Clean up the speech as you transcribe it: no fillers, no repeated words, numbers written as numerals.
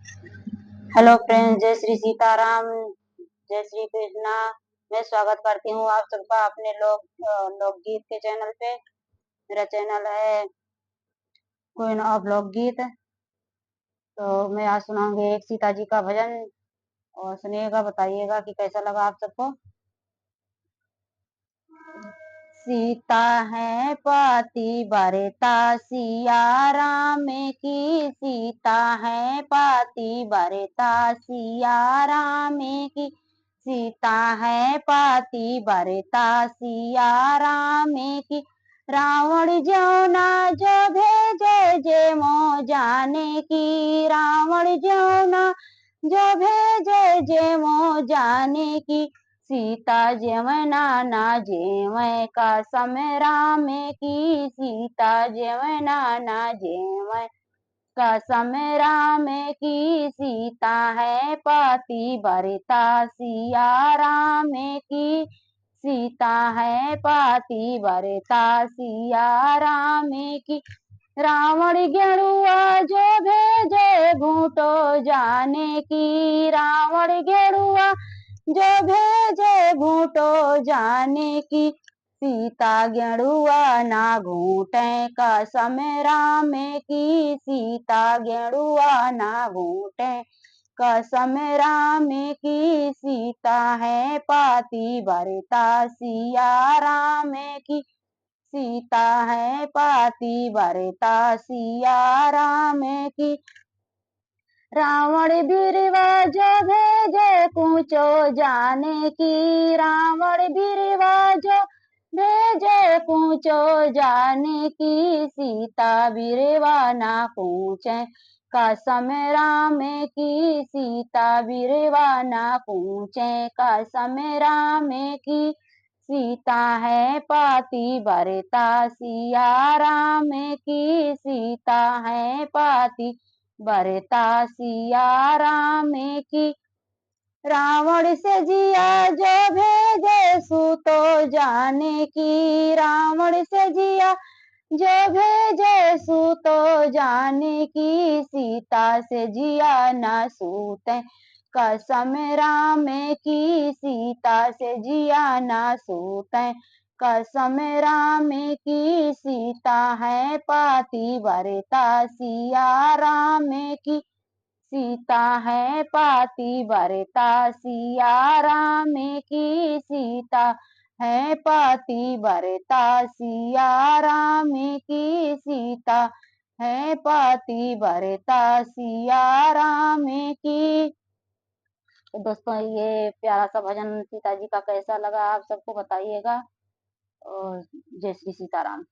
Hello friends, जय श्री सीताराम, जय श्री कृष्णा। मैं स्वागत करती हूँ आप सबका अपने लोकगीत के चैनल पे। मेरा चैनल है क्वीन ऑफ लोकगीत। तो मैं आज सुनाऊंगी एक सीता जी का भजन, और सुनिएगा, बताइएगा कि कैसा लगा आप सबको। सीता है पाती बरता सिया राम की, सीता है पाती बरता सिया राम की, सीता है पाती बरता सिया राम की। रावण जो ना जो भेजे जे मो जाने की, रावण जो ना जो भेजे जे मो जाने की। सीता जेवना ना जेवै का राम की, सीता जेवना ना जेवै का राम की, सीता है पाती बरता सिया राम की, सीता है पाती बरता सिया राम की। रावण गेरुआ जो भेजे घूटो जाने की, रावण गेरुआ जो भेजे घूटो जाने की। सीता गेरुआ ना घूटे का राम की, सीता गेरुआ ना घूटे का राम की। सीता है पाती बरता सिया राम की, सीता है पाती बरता सिया राम की। रावण बीरवा जो भेजे पूछो जाने की, रावण बीरवा जो भेजे पूछो जाने की। सीता बीरवा ना पूछे का राम की, सीता बीरवा ना पूछे का राम की। सीता है पाती बरता सिया राम की, सीता है पाती बरता सिया राम की। रावण से जिया जो भेजे सूतो जाने की, रावण से जिया जो भेजे सूतो जाने की। सीता से जिया ना सूते का राम की, सीता से जिया ना सूते का राम की। सीता है पाती बरता सिया राम की, सीता है पाती बरता सिया राम की, सीता है पाती बरता सिया राम की, सीता है पाती बरता सिया राम की। तो दोस्तों, ये प्यारा सा भजन सीता जी का कैसा लगा आप सबको बताइएगा। और जय श्री सीताराम।